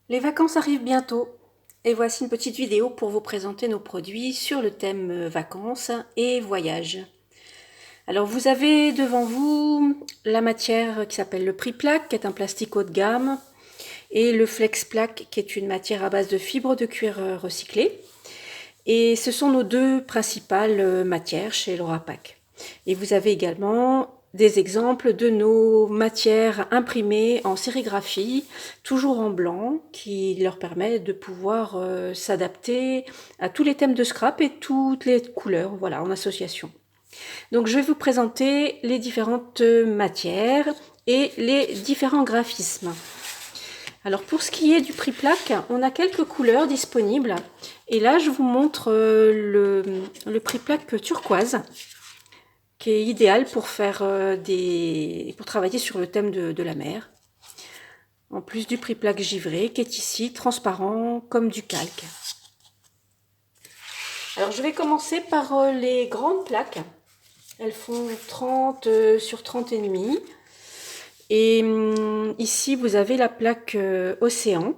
Les vacances arrivent bientôt et voici une petite vidéo pour vous présenter nos produits sur le thème vacances et voyages. Alors vous avez devant vous la matière qui s'appelle le Priplaque, qui est un plastique haut de gamme, et le Flexplaque, qui est une matière à base de fibres de cuir recyclées. Et ce sont nos deux principales matières chez Laurapac. Et vous avez également des exemples de nos matières imprimées en sérigraphie, toujours en blanc, qui leur permet de pouvoir s'adapter à tous les thèmes de scrap et toutes les couleurs, voilà, en association. Donc je vais vous présenter les différentes matières et les différents graphismes. Alors pour ce qui est du Priplaque, on a quelques couleurs disponibles. Et là, je vous montre le Priplaque turquoise, qui est idéal pour faire pour travailler sur le thème de la mer. En plus du Priplaque givré, qui est ici transparent comme du calque. Alors je vais commencer par les grandes plaques. Elles font 30 sur 30 et demi. Et ici, vous avez la plaque océan,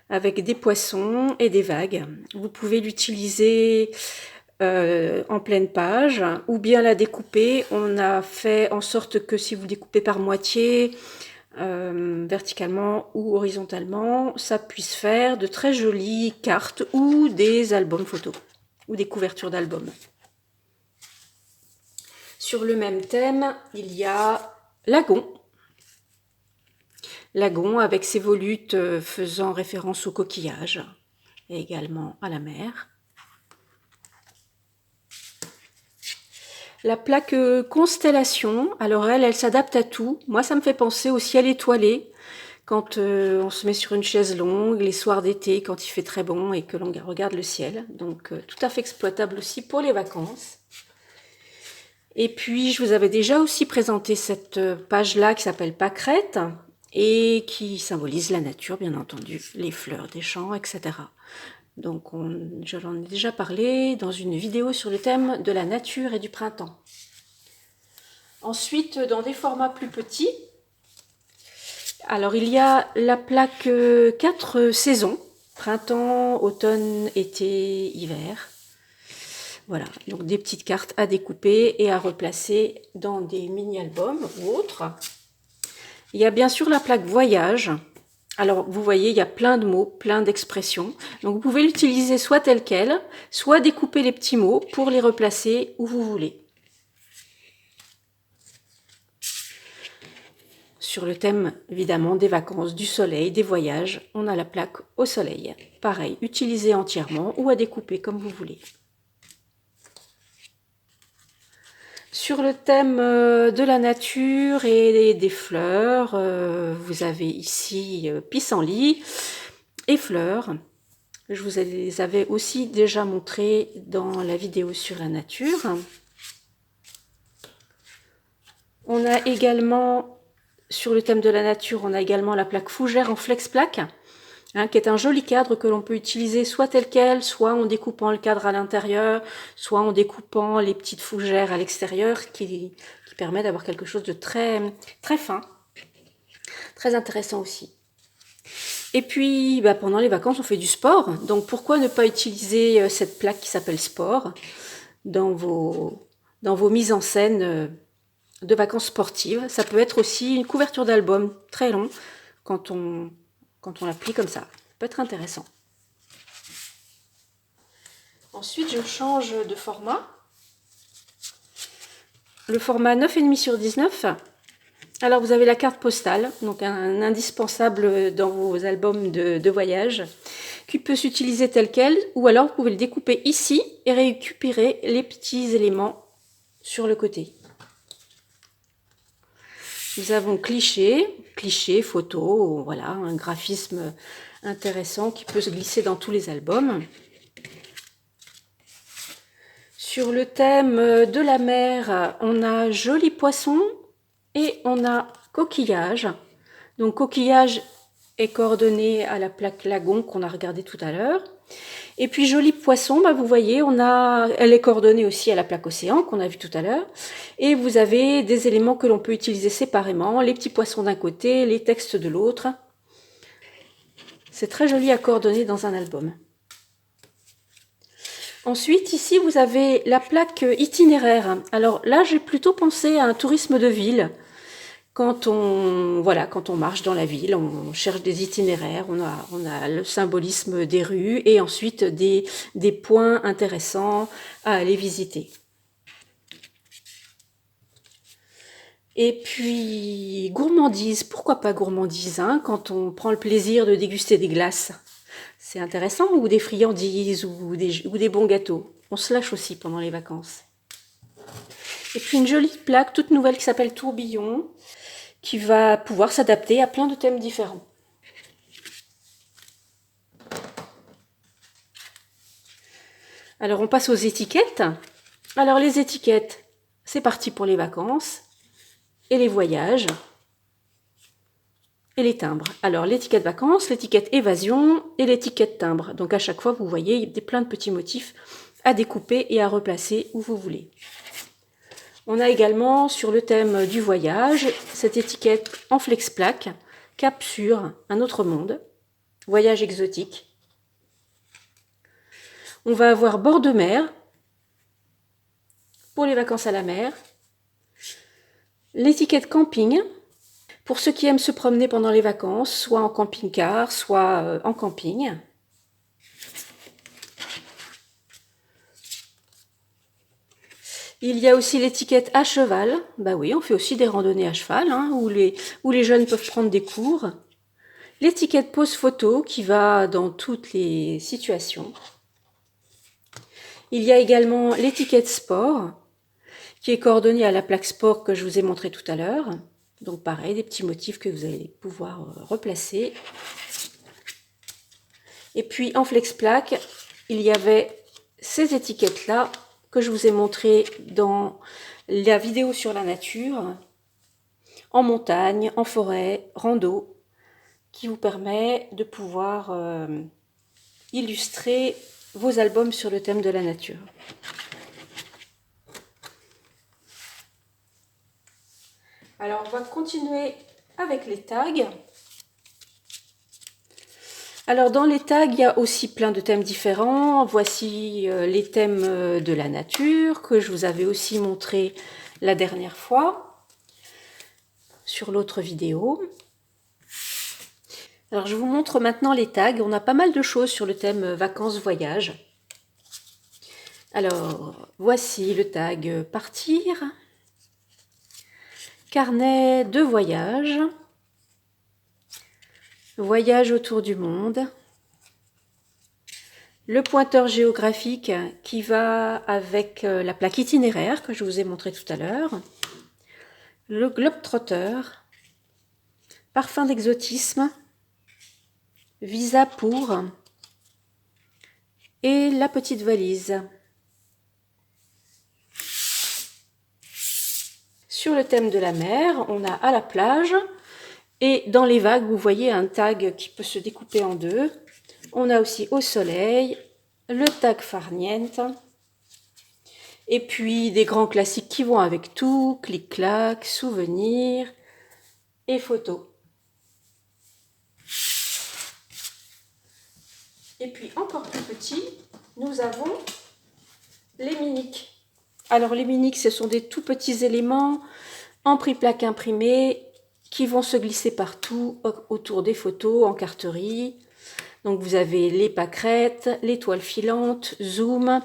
avec des poissons et des vagues. Vous pouvez l'utiliser en pleine page ou bien la découper. On a fait en sorte que si vous découpez par moitié, verticalement ou horizontalement, ça puisse faire de très jolies cartes ou des albums photos ou des couvertures d'albums. Sur le même thème, il y a Lagon. Lagon avec ses volutes faisant référence au coquillage et également à la mer. La plaque Constellation, alors elle s'adapte à tout. Moi, ça me fait penser au ciel étoilé quand on se met sur une chaise longue, les soirs d'été, quand il fait très bon et que l'on regarde le ciel. Donc, tout à fait exploitable aussi pour les vacances. Et puis, je vous avais déjà aussi présenté cette page-là qui s'appelle Pâquerette et qui symbolise la nature, bien entendu, les fleurs des champs, etc. Donc, je l'en ai déjà parlé dans une vidéo sur le thème de la nature et du printemps. Ensuite, dans des formats plus petits, alors il y a la plaque 4 saisons, printemps, automne, été, hiver. Voilà, donc des petites cartes à découper et à replacer dans des mini-albums ou autres. Il y a bien sûr la plaque voyage. Alors, vous voyez, il y a plein de mots, plein d'expressions. Donc, vous pouvez l'utiliser soit telle quelle, soit découper les petits mots pour les replacer où vous voulez. Sur le thème, évidemment, des vacances, du soleil, des voyages, on a la plaque au soleil. Pareil, utilisée entièrement ou à découper comme vous voulez. Sur le thème de la nature et des fleurs, vous avez ici pissenlit et fleurs. Je vous les avais aussi déjà montré dans la vidéo sur la nature. On a également, sur le thème de la nature, on a également la plaque fougère en flex plaque, qui est un joli cadre que l'on peut utiliser soit tel quel, soit en découpant le cadre à l'intérieur, soit en découpant les petites fougères à l'extérieur, qui permet d'avoir quelque chose de très, très fin, très intéressant aussi. Et puis, pendant les vacances, on fait du sport. Donc, pourquoi ne pas utiliser cette plaque qui s'appelle sport dans vos mises en scène de vacances sportives. Ça peut être aussi une couverture d'album très long quand on l'applique comme ça. Ça peut être intéressant. Ensuite, je change de format. Le format 9,5 sur 19. Alors, vous avez la carte postale, donc un indispensable dans vos albums de voyage, qui peut s'utiliser tel quel, ou alors vous pouvez le découper ici et récupérer les petits éléments sur le côté. Nous avons cliché, photo, voilà, un graphisme intéressant qui peut se glisser dans tous les albums. Sur le thème de la mer, on a joli poisson et on a coquillage. Donc coquillage est coordonné à la plaque lagon qu'on a regardé tout à l'heure. Et puis joli poisson, vous voyez, elle est coordonnée aussi à la plaque océan qu'on a vu tout à l'heure. Et vous avez des éléments que l'on peut utiliser séparément, les petits poissons d'un côté, les textes de l'autre. C'est très joli à coordonner dans un album. Ensuite, ici, vous avez la plaque itinéraire. Alors là, j'ai plutôt pensé à un tourisme de ville. Quand on marche dans la ville, on cherche des itinéraires, on a le symbolisme des rues et ensuite des points intéressants à aller visiter. Et puis, gourmandise, pourquoi pas gourmandise, hein, quand on prend le plaisir de déguster des glaces. C'est intéressant, ou des friandises, ou des bons gâteaux. On se lâche aussi pendant les vacances. Et puis une jolie plaque toute nouvelle qui s'appelle Tourbillon, qui va pouvoir s'adapter à plein de thèmes différents. Alors on passe aux étiquettes. Alors les étiquettes, c'est parti pour les vacances, et les voyages, et les timbres. Alors l'étiquette vacances, l'étiquette évasion et l'étiquette timbre. Donc à chaque fois, vous voyez, il y a plein de petits motifs à découper et à replacer où vous voulez. On a également sur le thème du voyage cette étiquette en flex plaque, cap sur un autre monde, voyage exotique. On va avoir bord de mer pour les vacances à la mer. L'étiquette camping pour ceux qui aiment se promener pendant les vacances, soit en camping-car, soit en camping. Il y a aussi l'étiquette à cheval. Bah oui, on fait aussi des randonnées à cheval, hein, où les jeunes peuvent prendre des cours. L'étiquette pose photo qui va dans toutes les situations. Il y a également l'étiquette sport qui est coordonnée à la plaque sport que je vous ai montré tout à l'heure. Donc pareil, des petits motifs que vous allez pouvoir replacer. Et puis en flex plaque, il y avait ces étiquettes-là que je vous ai montrées dans la vidéo sur la nature, en montagne, en forêt, rando, qui vous permet de pouvoir illustrer vos albums sur le thème de la nature. Alors on va continuer avec les tags. Alors dans les tags, il y a aussi plein de thèmes différents. Voici les thèmes de la nature que je vous avais aussi montré la dernière fois sur l'autre vidéo. Alors je vous montre maintenant les tags. On a pas mal de choses sur le thème vacances-voyage. Alors voici le tag partir, carnet de voyage, voyage autour du monde, le pointeur géographique qui va avec la plaque itinéraire que je vous ai montré tout à l'heure, le globe-trotter, parfum d'exotisme, visa pour et la petite valise. Sur le thème de la mer, on a à la plage et dans les vagues, vous voyez un tag qui peut se découper en deux. On a aussi au soleil, le tag farniente et puis des grands classiques qui vont avec tout, clic-clac, souvenirs et photos. Et puis encore plus petit, nous avons les miniques. Alors les miniques, ce sont des tout petits éléments en prix-plaque imprimé qui vont se glisser partout autour des photos en carterie. Donc vous avez les pâquerettes, l'étoile filante, zoom,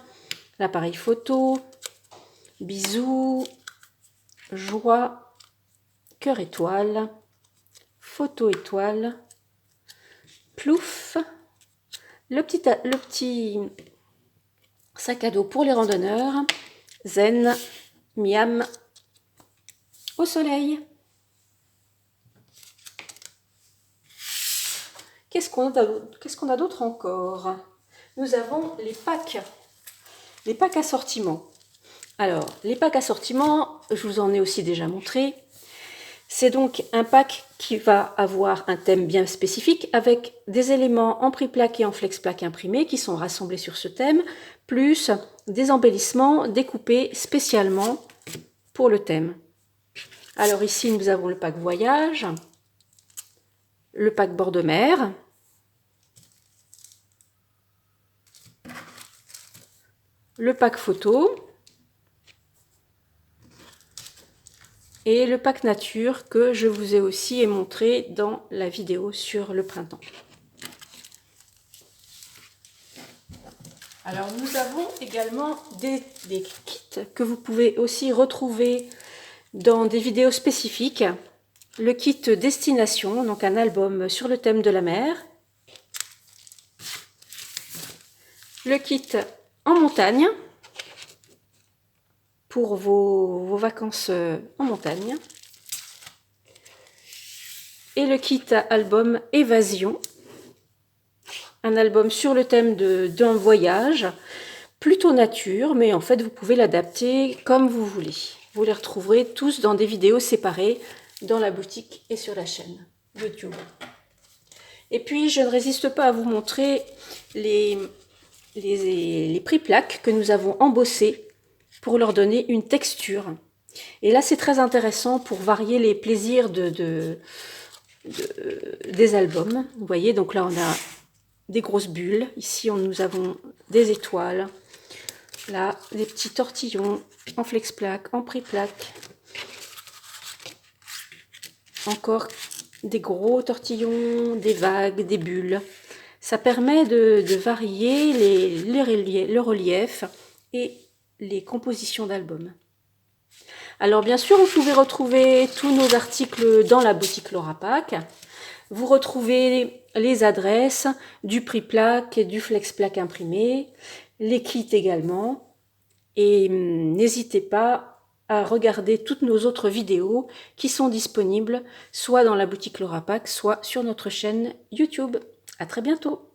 l'appareil photo, bisous, joie, cœur étoile, photo étoile, plouf, le petit sac à dos pour les randonneurs, zen, miam, au soleil. Qu'est-ce qu'on a d'autre encore? Nous avons les packs assortiments. Alors, les packs assortiments, je vous en ai aussi déjà montré. C'est donc un pack qui va avoir un thème bien spécifique avec des éléments en prix-plaque et en flex-plaque imprimés qui sont rassemblés sur ce thème, plus des embellissements découpés spécialement pour le thème. Alors ici, nous avons le pack voyage, le pack bord de mer, le pack photo et le pack nature que je vous ai aussi montré dans la vidéo sur le printemps. Alors nous avons également des kits que vous pouvez aussi retrouver dans des vidéos spécifiques. Le kit destination, donc un album sur le thème de la mer. Le kit en montagne pour vos vacances en montagne. Et le kit album évasion. Un album sur le thème d'un voyage, plutôt nature, mais en fait vous pouvez l'adapter comme vous voulez. Vous les retrouverez tous dans des vidéos séparées dans la boutique et sur la chaîne YouTube. Et puis je ne résiste pas à vous montrer les prix plaques que nous avons embossés pour leur donner une texture. Et là c'est très intéressant pour varier les plaisirs des albums. Vous voyez, donc là on a des grosses bulles. Ici, nous avons des étoiles. Là, des petits tortillons en flex-plaque, en prix-plaque. Encore des gros tortillons, des vagues, des bulles. Ça permet de varier le relief et les compositions d'albums. Alors, bien sûr, vous pouvez retrouver tous nos articles dans la boutique Laurapack. Vous retrouvez les adresses du prix plaque et du flex plaque imprimé, les kits également. Et n'hésitez pas à regarder toutes nos autres vidéos qui sont disponibles soit dans la boutique Laurapack, soit sur notre chaîne YouTube. À très bientôt!